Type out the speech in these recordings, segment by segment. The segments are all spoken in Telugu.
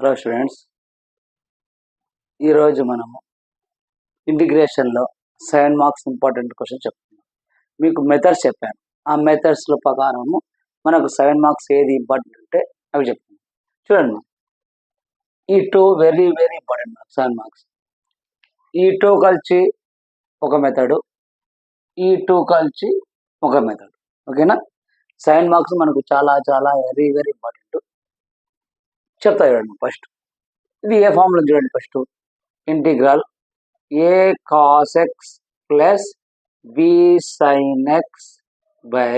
హలో స్టూడెంట్స్, ఈరోజు మనము ఇంటిగ్రేషన్లో 7 మార్క్స్ ఇంపార్టెంట్ క్వశ్చన్ చెప్తున్నాం. మీకు మెథడ్స్ చెప్పాను. ఆ మెథడ్స్లో ప్రకారము మనకు 7 మార్క్స్ ఏది ఇంపార్టెంట్ అంటే అవి చెప్తున్నాం. చూడండి, ఈ 2 very very important marks. 7 marks ఈ 2 కలిసి ఒక మెథడు, ఈ 2 కలిసి ఒక మెథడ్. ఓకేనా? 7 మార్క్స్ మనకు చాలా చాలా వెరీ వెరీ ఇంపార్టెంట్. చెప్తా చూడండి. ఫస్ట్ ఇది ఏ ఫార్ములా చూడండి. First integral a cos x plus b sin x by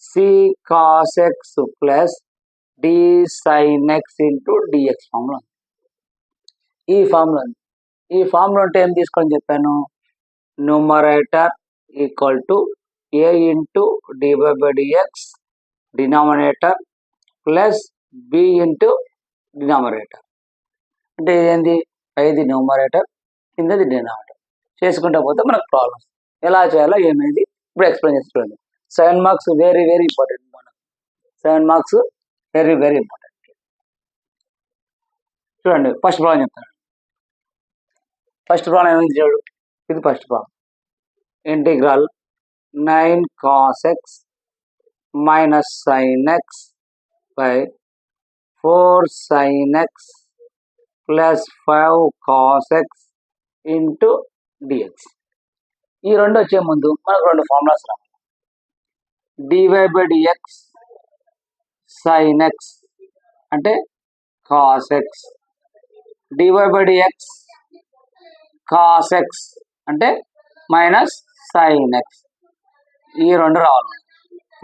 c cos x plus d sin x into dx formula. ఈ ఫార్ములా అంటే ఏం తీసుకొని చెప్పాను? Numerator equal to a into dy by dx denominator plus b into denominator. అంటే ఇదేంది? ఇది న్యూమరేటర్, కిందది డినామినేటర్. చేసుకుంటా పోతే మనకు ప్రాబ్లమ్స్ ఎలా చేయాలో ఏమైంది ఇప్పుడు ఎక్స్ప్లెయిన్ చేసి చూడండి. 7 మార్క్స్ వెరీ వెరీ ఇంపార్టెంట్. మనకు 7 మార్క్స్ వెరీ వెరీ ఇంపార్టెంట్. చూడండి, ఫస్ట్ ప్రాబ్లం చెప్తాను. ఫస్ట్ ప్రాబ్లం ఏమైంది చూడు. ఇది first problem. Integral 9 cos x minus sin x by 4 sin x plus 5 cos x into dx. ఈ రెండు వచ్చే ముందు మనకు రెండు ఫార్ములాస్ రావాలి. Dy by dx sine x అంటే cos x, dy by dx cos x అంటే మైనస్ సైన్ ఎక్స్. ఈ రెండు రావాలి.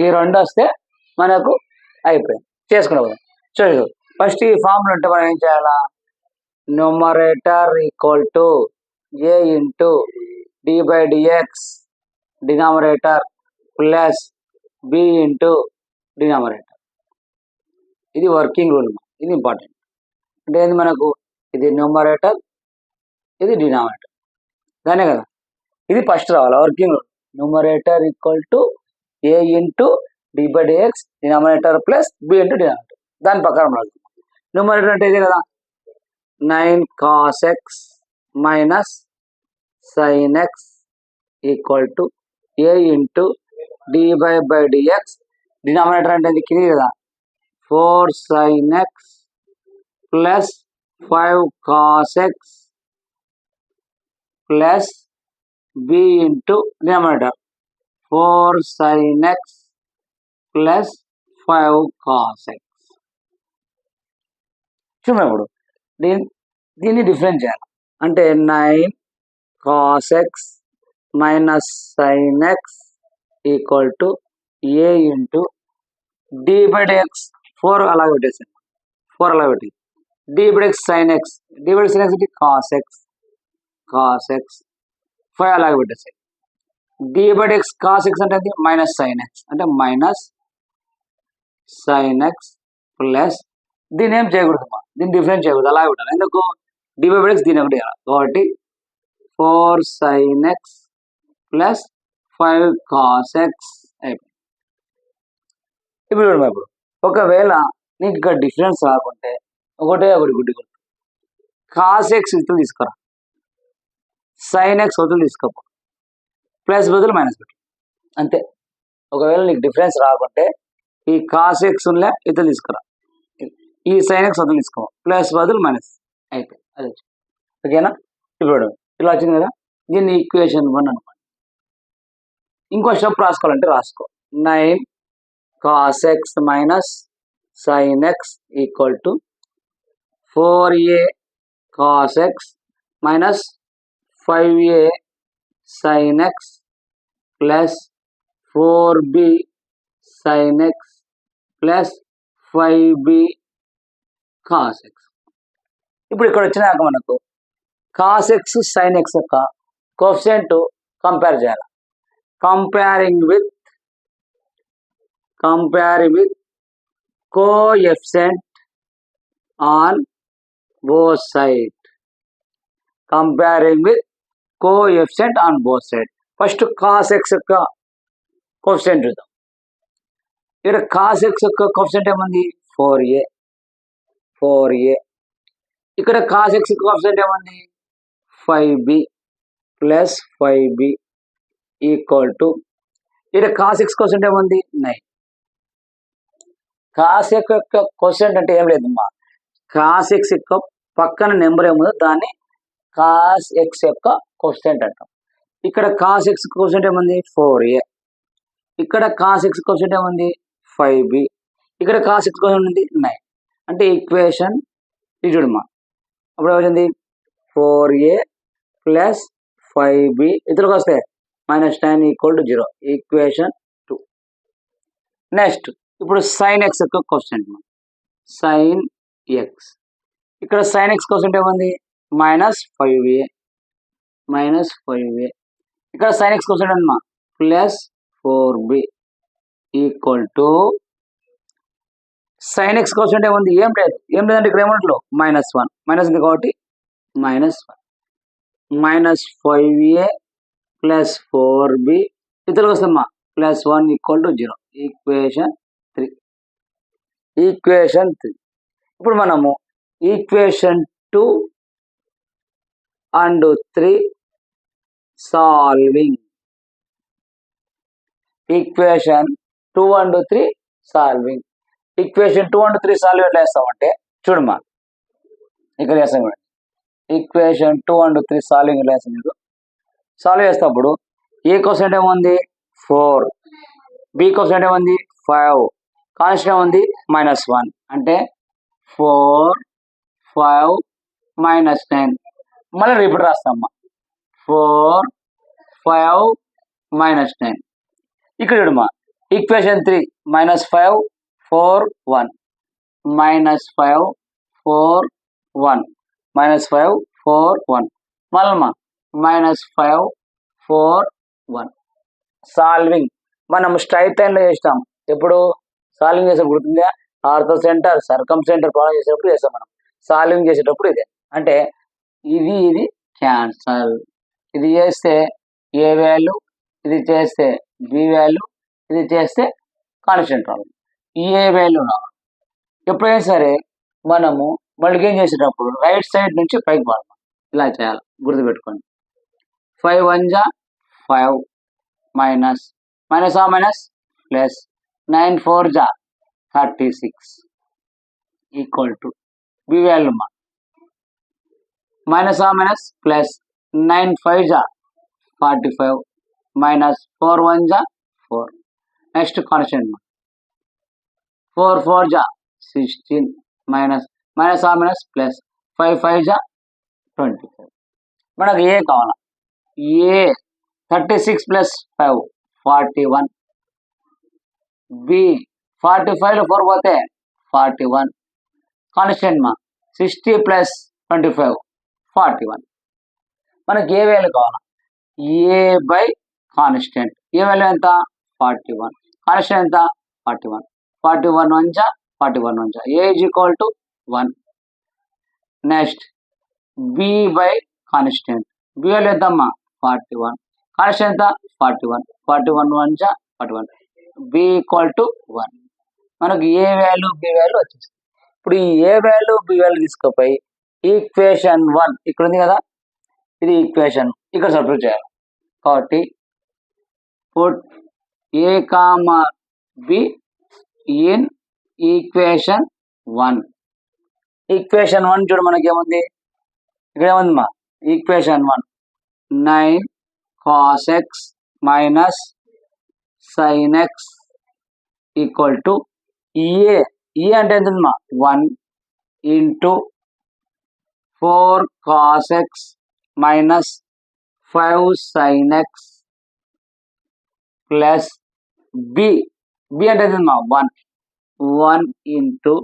ఈ రెండు వస్తే మనకు అయిపోయింది. చేసుకునే చూడు. ఫస్ట్ ఈ ఫార్ములా ఉంటే మనం ఏం చేయాలా? Numerator equal to a into d by dx denominator plus b into denominator. ఇది వర్కింగ్ రూల్. ఇది ఇంపార్టెంట్. అంటే ఏంది మనకు? ఇది న్యూమరేటర్, ఇది డినామినేటర్. దానే కదా. ఇది ఫస్ట్ రావాలి working rule. Numerator equal to a into d by dx denominator plus b into denominator. దాని ప్రకారం రాదు. న్యూమరేటర్ అంటే ఇదే కదా. 9 cos x minus sin x equal to a into dy by dx. Denominator అంటే ఇది కింది కదా. 4 sin x plus 5 cos x plus b into denominator 4 sin x plus 5 cos x. చూడప్పుడు దీన్ని డిఫరెన్స్ చేయాలి. అంటే 9 cos x minus sin x equal to a into d by dx 4 అలా పెట్టేసాను. 4 అలా పెట్టి d by dx sin x, d by sin x అంటే cos x 5 అలాగే పెట్టేసాయి. D by dx cos x అంటే అది మైనస్ sin x అంటే మైనస్ sin x ప్లస్ దీన్ని ఏం చేయకూడదు, దీన్ని డిఫరెన్స్ చేయకూడదు, అలాగే పెట్టాలి. ఎందుకు? డి బై డిఎక్స్ దీని ఒకటి కాబట్టి 4 sin x plus 5 cos x అయిపోయింది. ఇప్పుడు ఒకవేళ నీకు ఇక్కడ డిఫరెన్స్ రాకుంటే ఒకటి గుడ్డి కొట్టు. కాస్ ఎక్స్ ఇతులు తీసుకురా, సైన్ ఎక్స్ వదులు తీసుకోపో, ప్లస్ బదులు మైనస్ పెట్టు, అంతే. ఒకవేళ నీకు డిఫరెన్స్ రాకుంటే ఈ కాస్ ఎక్స్ ఉన్నే ఇతులు తీసుకురా, ఈ సైన్ ఎక్స్ వదులు తీసుకో, ప్లస్ బదులు మైనస్ అయిపోయింది. అది ఓకేనా? ఇప్పుడు ఇలా వచ్చింది కదా. దీన్ని ఈక్వేషన్ 1 అనుకోండి. ఇంకో స్టెప్ రాసుకోవాలంటే రాసుకో. 9 cos x minus sin x equal to 4a cos x minus 5a sin x plus 4b sin x plus 5b cos x. ఇప్పుడు ఇక్కడ వచ్చినాక మనకు cos x sin x యొక్క కోఎఫిషియంట్ కంపేర్ చేయాలి. Comparing with coefficient on both side. Comparing with coefficient on both side. First cos x యొక్క కోఎఫిషియంట్ చూద్దాం. ఇక్కడ cos x యొక్క కోఎఫిషియంట్ ఏముంది? 4a. 4a. ఇక్కడ cos x కోఎఫిషియంట్ ఏముంది 5b plus 5b equal to ఇక్కడ cos x కోఎఫిషియంట్ ఏముంది 9. cos x యొక్క కోఎఫిషియంట్ అంటే ఏం లేదమ్మా, cos x యొక్క పక్కన నెంబర్ ఏముందో దాన్ని cos x యొక్క కోఎఫిషియంట్ అంటాం. ఇక్కడ cos x కోఎఫిషియంట్ ఏముంది 4a, ఇక్కడ cos x కోఎఫిషియంట్ ఏముంది 5b, ఇక్కడ cos x కోఎఫిషియంట్ ఉంది 9. అంటే ఈక్వేషన్ ఇది చూడమ్మా, అప్పుడు ఏమవుతుంది 4a ప్లస్ 5b ఇతరులకు వస్తే -9 ఈక్వల్ టు 0. ఈక్వేషన్ 2. నెక్స్ట్ ఇప్పుడు sin x యొక్క కోఎఫిషియంట్ sin x, ఇక్కడ sin x కోఎఫిషియంట్ ఏముంది -5a, ఇక్కడ sin x కోఎఫిషియంట్ అమ్మా plus 4b equal to sin x coefficient ఏముంది ఏం లేదంటే ఇక్కడ ఏమంటారు -1 ఉంది కాబట్టి -1 -5a ప్లస్ 4b ఇతరులకు వస్తామా +1 ఈక్వల్ టు 0. ఈక్వేషన్ 3. ఇప్పుడు మనము equation 2 and 3 solving. Equation 2 and 3 solving. Equation 2 and 3 solve ఎట్లా చేస్తామంటే చూడమ్మా, ఇక్కడ చేస్తాం చూడండి. ఈక్వేషన్ 2 and 3 సాల్వింగ్ ఎట్లా చేస్తాం మీరు, సాల్వ్ చేసేటప్పుడు ఏ కోఎఫిషియంట్ ఏముంది 4, బి కోఎఫిషియంట్ ఏముంది 5, కాన్స్టెంట్ ఏముంది -1 అంటే 4 5 -9. మళ్ళీ రిపీట్ రాస్తామమ్మా 4 5 -9. ఇక్కడ చూడమ్మా ఈక్వేషన్ 3 -5 4 1 -5 4 1 -5 4 1 మళ్ళమ్మా -5 4 1. సాల్వింగ్ మనం స్ట్రైట్ లైన్ లో చేస్తాం. ఎప్పుడు సాల్వింగ్ చేసే గుర్తుందా, ఆర్థో సెంటర్ సర్కమ్ సెంటర్ ప్రాబ్లం చేసేటప్పుడు చేస్తాం. మనం సాల్వింగ్ చేసేటప్పుడు ఇదే అంటే ఇది క్యాన్సల్, ఇది చేస్తే ఏ వాల్యూ, ఇది చేస్తే బి వాల్యూ, ఇది చేస్తే కాన్స్టెంట్ ప్రాబ్లం ఏ వాల్యూ రావాలి. ఎప్పుడైనా సరే మనము మల్టిప్లై చేసేటప్పుడు రైట్ సైడ్ నుంచి పైకి పోవాలి, ఇలా చేయాలి గుర్తుపెట్టుకోండి. 5 1 5 minus plus 9 4 36 equal to be value minus plus 9 5 45 -4 1 4. Next constant 4 4 16 minus plus 5 5 25. మనకు ఏ కావాలా, ఏ 36 ప్లస్ 5 41, బి 45 లో 4 పోతే 41, కాన్స్టెంట్ 60 ప్లస్ 25 41. మనకి ఏ వాల్యూ కావాలా, a by constant, a value ఎంత 41, కాన్స్టెంట్ ఎంత 41 41 1 a is equal to 1. Next b by constant, b value ఎంతమ్మా 41, కాన్స్టెంట్ ఎంత 41 41 1 41 బి ఈక్వల్ టు 1. మనకు ఏ వాల్యూ బి వాల్యూ వచ్చేస్తుంది. ఇప్పుడు ఈ ఏ వాల్యూ బి వాల్యూ తీసుకుపోయి ఈక్వేషన్ 1 ఇక్కడ ఉంది కదా, ఇది ఈక్వేషన్ ఇక్కడ సబ్స్టిట్యూట్ చేయాలి. కాబట్టి put a comma b in equation 1. Equation 1 చూడు మనకి ఏముంది, ఇక్కడ ఏముంది equation 1 9 cos x minus sin x equal to a అంటే ఎంత 1 into 4 cos x minus 5 sin x plus b అంటే ఎంత 1 into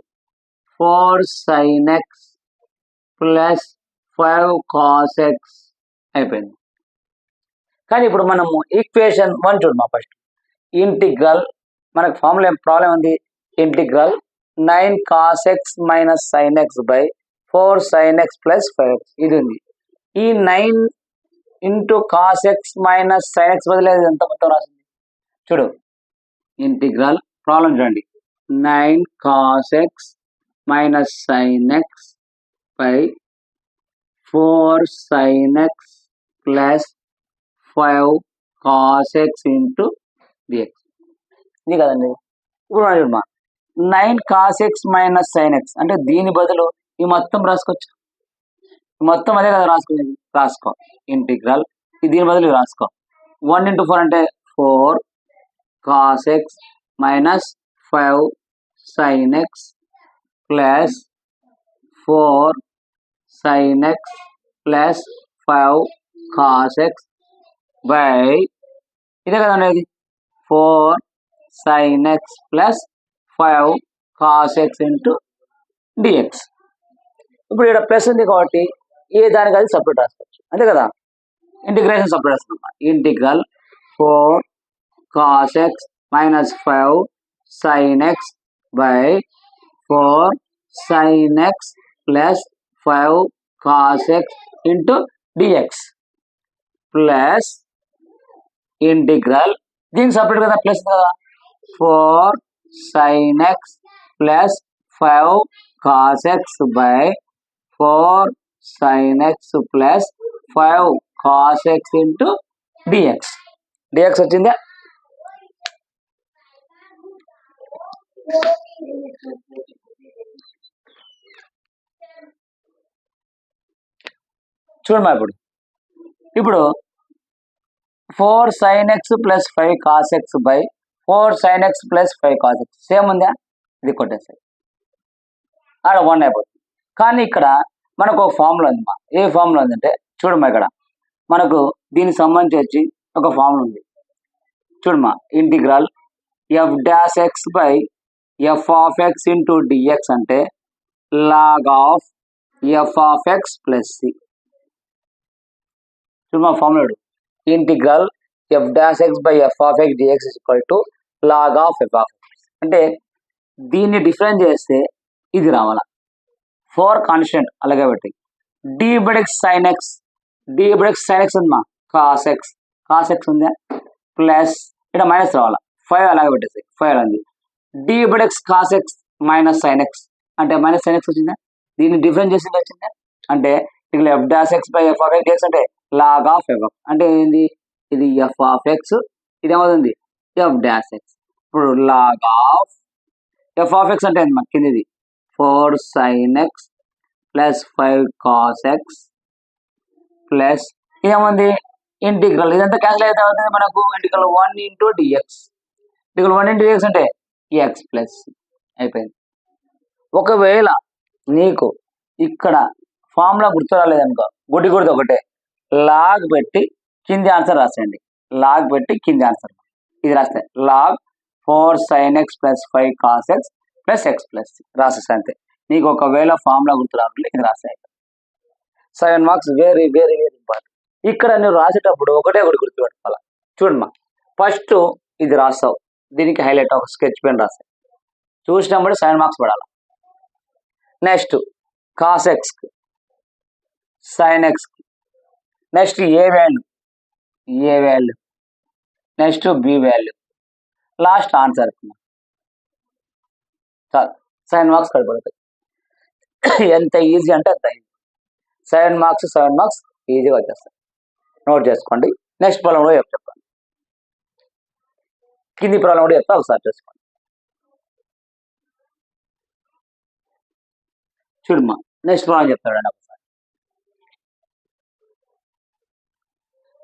4 sin x plus 5 cos x అయిపోయింది. కానీ ఇప్పుడు మనము ఈక్వేషన్ 1 చూడమా, ఫస్ట్ ఇంటిగ్రల్ మనకు ఫార్ములా ప్రాబ్లం ఉంది, integral 9 cos x minus sin x by 4 sin x plus 5x ఇది ఉంది. ఈ 9 into cos x minus sin x బదిలేదు ఎంత మొత్తం రాసింది చూడు. ఇంటిగ్రల్ ప్రాబ్లం చూడండి, 9 cos x minus sin x by 4 sin x plus 5 cos x into dx. ఇది కదండి. ఇప్పుడు చూడమ్మా 9 cos x minus sin x అంటే దీని బదులు ఈ మొత్తం రాసుకోవచ్చు. మొత్తం అదే కదా రాసుకునేది, రాసుకో ఇంటిగ్రల్ దీని బదులు రాసుకో 1 into 4 అంటే 4 cos x minus 5 sin x plus 4 sin x plus 5 cos x by ఇదే కదా అనేది 4 sin x plus 5 cos x into dx. ఇప్పుడు ఇక్కడ ప్లస్ ఉంది కాబట్టి ఏ దానికి అది సపరేట్ రాసుకోవచ్చు, అంతే కదా. ఇంటిగ్రేషన్ సపరేట్ రాస్తున్నాం. Integral 4 cos x minus 5 sin x by 4 sin x plus 5 cos x into dx plus integral దీనికి సపరేట్ కదా ప్లస్ కదా 4 sin x plus 5 cos x by 4 sin x plus 5 cos x into dx. dx వచ్చిందా? చూడమ్మా ఇప్పుడు 4 sin x plus 5 cos x by 4 sin x plus 5 cos x same ఉందా? ఇది కొట్టేసాయి ఆడ 1 అయిపోతుంది. కానీ ఇక్కడ మనకు ఒక ఫార్ములా ఉందమ్మా. ఏ ఫార్ములా ఉందంటే చూడమ్మా, ఇక్కడ మనకు దీనికి సంబంధించి వచ్చి ఒక ఫార్ములా ఉంది చూడమ్మా. Integral f dash x by f of x into dx అంటే log of f of x plus c. చూడమ్మా formula integral f dash x by f of x dx is equal to log of f of x. అంటే దీన్ని డిఫరెన్స్ చేస్తే ఇది రావాలా. 4 కాన్స్టెంట్ అలాగే పెట్టి d by x sin x ఉందమ్మా cos x ఉందా ప్లస్ ఇక్కడ మైనస్ రావాలా 5 అలాగే పెట్టేసి 5 ఉంది. d by x cos x minus sin x అంటే మైనస్ sin x వచ్చిందా, దీన్ని డిఫరెన్స్ చేసి వచ్చిందా అంటే ఇక్కడ f dash x by f of x dx అంటే log of f అంటే ఏంది, ఇది f of x ఇది ఏమవుతుంది f dash x. ఇప్పుడు log of f of x అంటే ఏంది కింద ఇది 4 sin x plus 5 cos x plus ఏముంది ఇంటిగ్రల్ ఇదంతా క్యాన్సిల్ అయితే అవుతుంది మనకు integral 1 into dx. Integral 1 into dx అంటే x ప్లస్ అయిపోయింది. ఒకవేళ నీకు ఇక్కడ ఫార్ములా గుర్తు రాలేదనుకో గుడి గుర్తు ఒకటే లాగ్ పెట్టి కింది ఆన్సర్ రాసేయండి. లాగ్ పెట్టి కింది ఆన్సర్ ఇది రాస్తే log 4 sin x plus 5 cos x plus x plus రాసేస్తే అంతే. నీకు ఒకవేళ ఫార్ములా గుర్తు రాకుండా ఇది రాసాయి. 7 marks very very very important. ఇక్కడ నువ్వు రాసేటప్పుడు ఒకటి గుర్తుపెట్టుకోవాలి. చూడమ్మా ఫస్ట్ ఇది రాస్తావు, దీనికి హైలైట్ ఒక స్కెచ్ పెన్ రాస్తావు, చూసినప్పుడు 7 మార్క్స్ పడాలి. Next cos x sine x, next a value, next b value, last answer. చాలు 7 మార్క్స్ కనపడతాయి. ఎంత ఈజీ అంటే అంత ఈజీ. 7 మార్క్స్ ఈజీగా వచ్చేస్తాయి. నోట్ చేసుకోండి. నెక్స్ట్ ప్రాబ్లం కూడా చెప్పండి, కింది ప్రాబ్లం కూడా చెప్తా ఒకసారి చేసుకోండి. చూడమ్మా నెక్స్ట్ ప్రాబ్లం చెప్తాడండి ఒకసారి.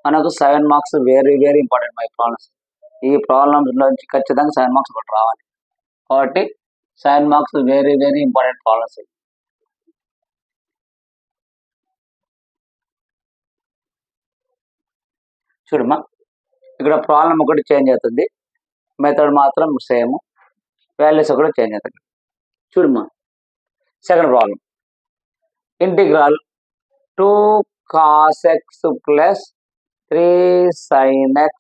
మనకు 7 marks very very important my problems. ఈ ప్రాబ్లమ్స్ నుంచి ఖచ్చితంగా 7 మార్క్స్ ఒకటి రావాలి. కాబట్టి 7 marks very very important problems. చూడమ్మా ఇక్కడ ప్రాబ్లం ఒకటి చేంజ్ అవుతుంది, మెథడ్ మాత్రం సేమ్, వాల్యూస్ ఒకటి చేంజ్ అవుతుంది. చూడమ్మా second problem integral 2 cos x plus 3 sin x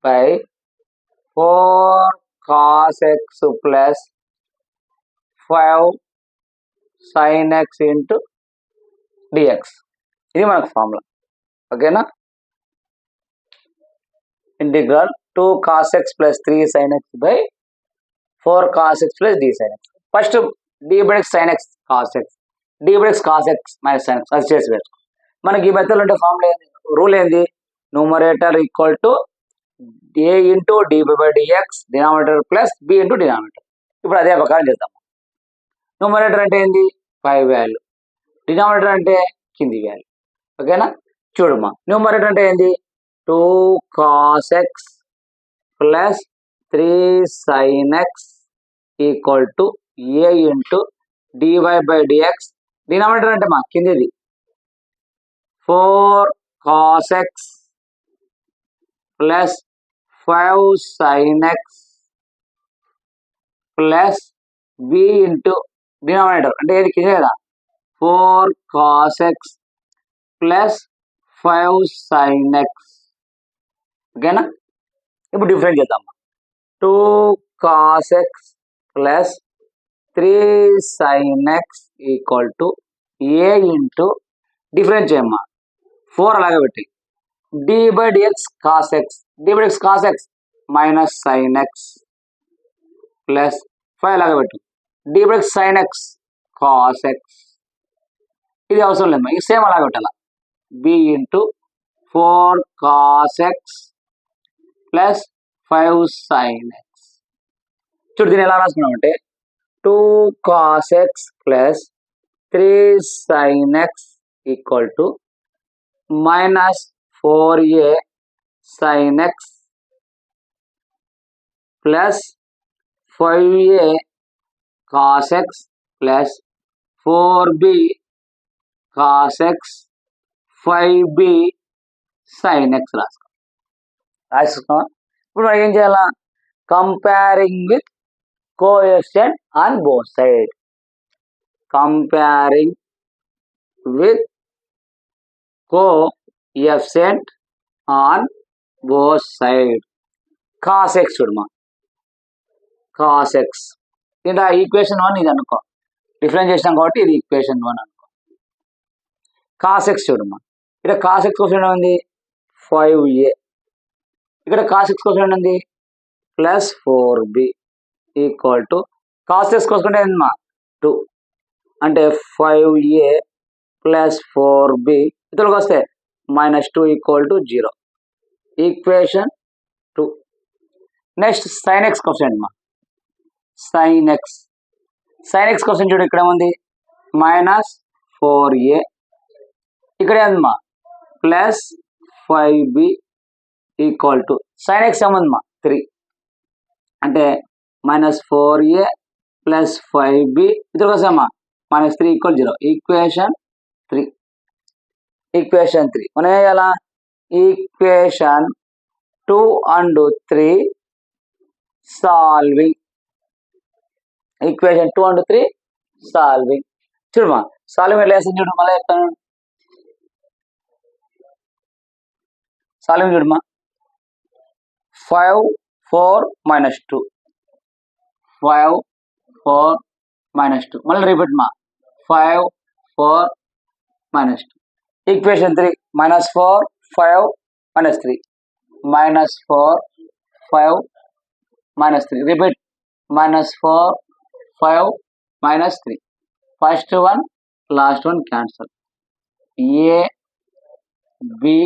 by 4 cos x plus 5 sin x into dx. ఇది మనకు ఫార్ములా. ఓకేనా? Integral 2 cos x plus 3 sin x by 4 cos x plus d sin x. First d by x sine x cos x, d by x cos x minus sine x, అది చేసి వేసుకో. మనకి ఈ మెథడ్లో ఉంటే ఫార్ములా ఏంది, రూల్ ఏంది, numerator equal to a into d by dx denominator plus b into denominator. ఇప్పుడు అదే ప్రకారం చేద్దాం. న్యూమరేటర్ అంటే ఏంది, పై వాల్యూ, డినామినేటర్ అంటే కింది వాల్యూ. ఓకేనా, చూడమ్మా, న్యూమరేటర్ అంటే ఏంది, 2 cos x plus 3 sin x equal to a into dy by dx, denominator అంటే మా కిందిది 4 cos x plus 5 sin x plus b into denominator అంటే ఏది కింద కదా, 4 cos x plus 5 sin x. ఓకేనా, ఇప్పుడు డిఫరెంట్ చేద్దాం. 2 cos x plus 3 sin x equal to a into different చేయమ్మా 4 అలాగే పెట్టి d by dx cos x, d by dx cos x minus sine x plus 5 అలాగే పెట్టు d by dx sine x cos x. ఇది అవసరం లేదు, ఇది సేమ్ అలాగే పెట్టాల, b into 4 cos x plus 5 sin x. చూడు దీన్ని ఎలా రాసుకున్నామంటే 2 cos x plus 3 sin x equal to minus 4a sin x plus 5a cos x plus 4b cos x 5b sin x రాసుకున్నాం. ఇప్పుడు మనం ఏం చేయాలా, comparing with coefficient on both side, comparing with coefficient on both side. Cos x చూడమా, కాస్ ఎక్స్ ఇలా ఈక్వేషన్ 1 ఇది అనుకో, డిఫరెన్స్ చేసినాం కాబట్టి ఇది ఈక్వేషన్ 1 అనుకో. కాస్ ఎక్స్ చూడమ్మా, ఇక్కడ కాస్ ఎక్స్ కోసం ఉంది 5a, ఇక్కడ కాస్ ఎక్స్ కోసం ఉంది plus 4b equal to cos X కోసం ఏంటమ్మా 2 అంటే 5a ప్లస్ 4b ఇతరులకు వస్తే -2 equal to 0, equation 2. Next sign X కోసం అమ్మా, సైన్ ఎక్స్, సైన్ ఎక్స్ కోసం చూడు ఇక్కడ ఏముంది -4a, ఇక్కడ ఏందమ్మా plus 5b equal to sine x ఏముందమ్మా 3 అంటే -4a ప్లస్ 5b ఇతర కోసమా -3 ఈక్వల్ 0, ఈక్వేషన్ 3. ఈక్వేషన్ 3 మనం ఏం చేయాలా, equation 2 and 3 solving, equation 2 and 3 solving. చూడమ్మా సాల్వింగ్ ఎట్లా చేస్తాను చూడు, మళ్ళీ చెప్తాను. సాల్వింగ్ చూడమ్మా 5 4 -2, 5 4 -2, మళ్ళీ రిపీట్ మా 5 4 -2. Equation 3 -4 5 -3 -4 5 -3 repeat -4 5 -3. First one last one cancel, a b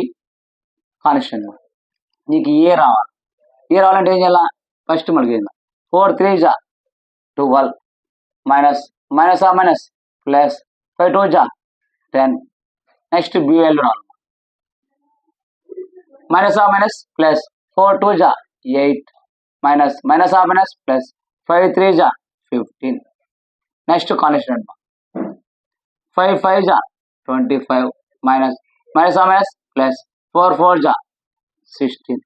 constant. నీకు ఏ రావాలి, ఏ రావాలంటే ఏం చేయాలా, ఫస్ట్ మనకి 4 3 జా 12 మైనస్ మైనస్ ఆ మైనస్ ప్లస్ 5 2 జా 10. నెక్స్ట్ బి వాల్యూ రావాలి, మైనస్ ఆ మైనస్ ప్లస్ 4 2 జా 8 మైనస్ మైనస్ ఆ మైనస్ ప్లస్ 5 3 జా 15. నెక్స్ట్ కాన్స్టెంట్ 5 5 జా 25 మైనస్ మైనస్ ఆ మైనస్ ప్లస్ 4 4 జా 16.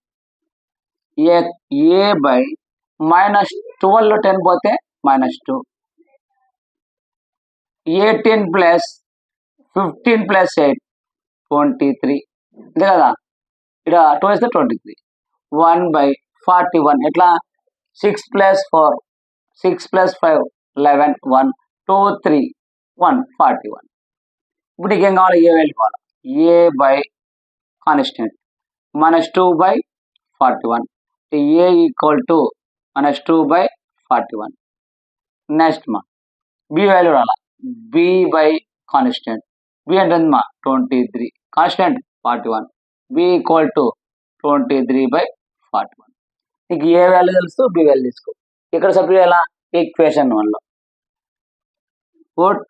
ఏ బై -12 లో 10 పోతే -2, 18 ప్లస్ 15 ప్లస్ 8 23, ఇదే కదా, ఇక్కడ 2 వేస్తే 23. 1/41 ఎట్లా 6 ప్లస్ 4 6 ప్లస్ 5 11 1 2 3 1 41. ఇప్పుడు నీకు ఏం కావాలి, ఏ వాల్యూ కావాలి, a by constant -2/41, a equal to -2/41. Next మా బి వాల్యూ రాలా, బి బై కాన్స్టెంట్, బి అంటే మా 23, కాన్స్టెంట్ 41, బి ఈక్వల్ టు 23/41. నీకు ఏ వాల్యూ తెలుసు, బి వాల్యూ తీసుకో. ఇక్కడ సబ్స్టిట్యూట్ చేయాలా, ఈక్వేషన్ 1లో put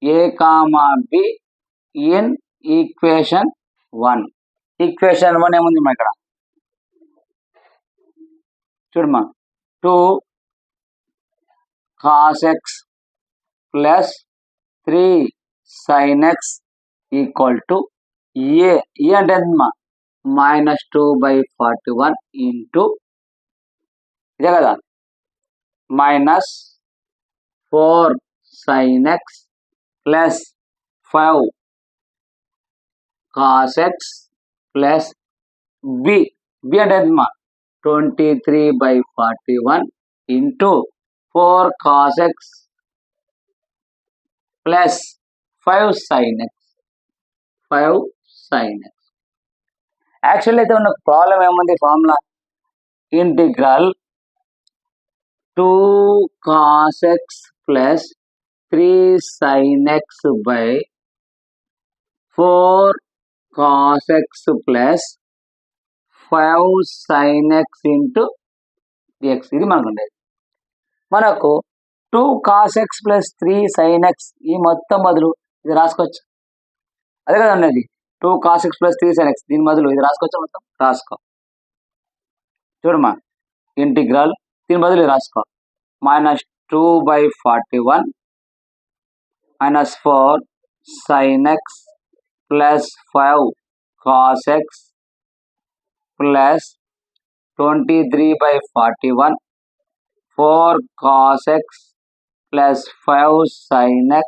a comma b in equation 1. Equation 1 ఏముంది మా ఇక్కడ చూడమ్మా, 2 cos x plus 3 sin x equal to a అంటే ఎంతమ్మా -2/41 ఇంటూ ఇదే కదా -4 sin x plus 5 cos x plus b అంటే ఎంతమ్మా 23/41 into 4 cos x plus 5 sin x. Actual అయితే ఉన్న ప్రాబ్లం ఏముంది, formula integral 2 cos x plus 3 sin x by 4 cos x plus 5 sin x into dx. ఇది మనకు ఉండేది. మనకు 2 cos x plus 3 sin x ఈ మొత్తం బదులు ఇది రాసుకోవచ్చు, అదే కదా ఉన్నది 2 cos x plus 3 sin x, దీని బదులు ఇది రాసుకోవచ్చు, మొత్తం రాసుకో. చూడమ్మా ఇంటిగ్రల్ దీని బదులు ఇది రాసుకో, -2/41 -4 sin x plus 5 cos x plus 23/41 4 cos x plus 5 sin x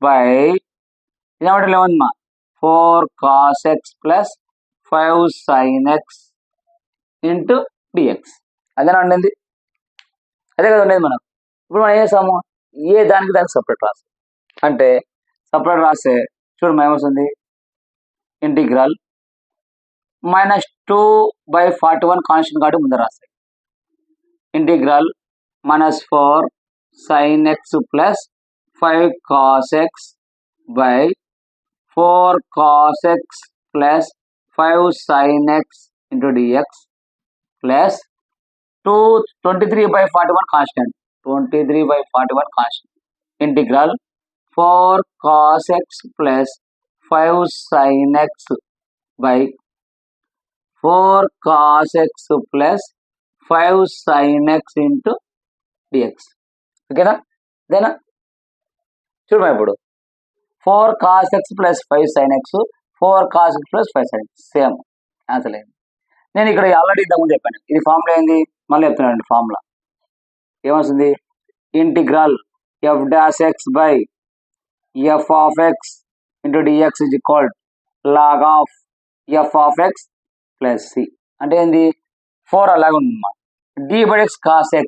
by ఇదేమంటే 4 cos x plus 5 sin x into dx. అదేనా ఉండేది, అదే కదా ఉండేది మనం. ఇప్పుడు మనం ఏం చేసాము, ఏ దానికి సపరేట్ రాసి అంటే సపరేట్ రాస్తే చూడు ఏమొస్తుంది, ఇంటిగ్రల్ -2/41 కాన్స్టెంట్ కాబట్టి ముందర రాస్తాయి, integral -4 sin x plus 5 cos x by 4 cos x plus 5 sin x into dx plus 23/41 constant, 23/41 constant integral 4 cos x plus 5 sin x by 4 cos x plus 5 sin x into dx. ఓకేనా, ఇదేనా చూడమా. ఇప్పుడు 4 cos x plus 5 sin x, 4 cos x plus 5 sin x same answer అయింది. నేను ఇక్కడ ఆల్రెడీ ఇంతకుముందు చెప్పాను, ఇది ఫార్ములా ఏంది, మళ్ళీ చెప్తున్నానండి. ఫార్ములా ఏమొస్తుంది, integral f dash x by f of x into dx is equal log of f of x plus c. అంటే ఏంది, 4 అలాగే ఉంది అన్నమాట. d by x cos x,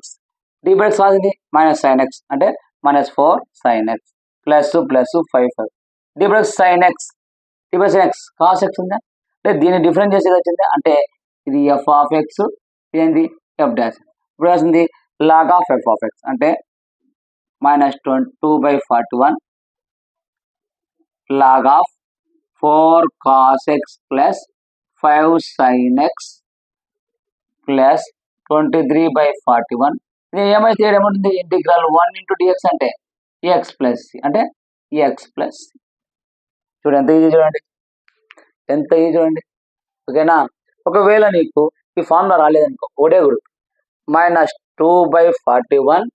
d by x cos ఇది మైనస్ sin x అంటే -4 sin x plus 5 d by x sin x, d by sin x cos x ఉందా, అంటే దీన్ని డిఫరెన్స్ చేసేది వచ్చింది, అంటే ఇది f ఆఫ్ x, ఏంది f డాష్. ఇప్పుడు వస్తుంది log of f of x అంటే -2/41 log of 4 cos x plus 5 sin x plus 23/41. ఇది ఏమైతే ఏముంటుంది, ఇంటిగ్రల్ 1 ఇంటూ dx అంటే x ప్లస్ c అంటే x ప్లస్ c. చూడండి ఎంత ఈజీ, చూడండి ఎంత ఈజీ చూడండి. ఓకేనా, ఒకవేళ నీకు ఈ ఫార్ములా రాలేదనుకో, ఒకటే గుర్తు -2/41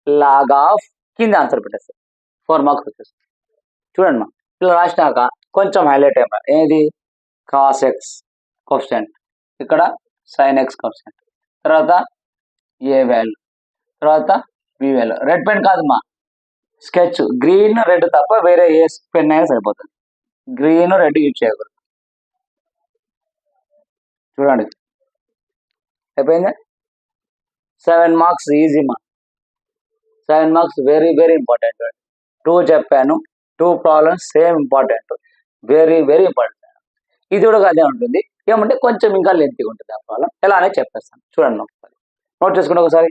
లాగ్ ఆఫ్ కింద ఆన్సర్ పెట్టేస్తారు, 4 మార్క్స్ వచ్చేస్తుంది. చూడండి మా ఇలా రాసినాక కొంచెం హైలైట్ అయ్యా, ఏది cos x కాన్స్టెంట్, ఇక్కడ sin x కాన్స్టెంట్, తర్వాత ఏ వాల్యూ, తర్వాత బి వాల్యూ. రెడ్ పెన్ కాదు మా, స్కెచ్ గ్రీన్ రెడ్ తప్ప వేరే ఏ పెన్ అయినా సరిపోతుంది, గ్రీన్ రెడ్ యూజ్ చేయకూడదు. చూడండి అయిపోయిందా, 7 మార్క్స్ ఈజీ మా, 7 మార్క్స్ వెరీ వెరీ ఇంపార్టెంట్. 2 చెప్పాను, 2 problems same important, very very important. ఇది కూడా అదే ఉంటుంది, ఏమంటే కొంచెం ఇంకా లెంతీగా ఉంటుంది ఆ ప్రాబ్లం. ఎలా అనేది చెప్పేస్తాను, చూడండి ఒకసారి నోట్ చేసుకుంటే ఒకసారి.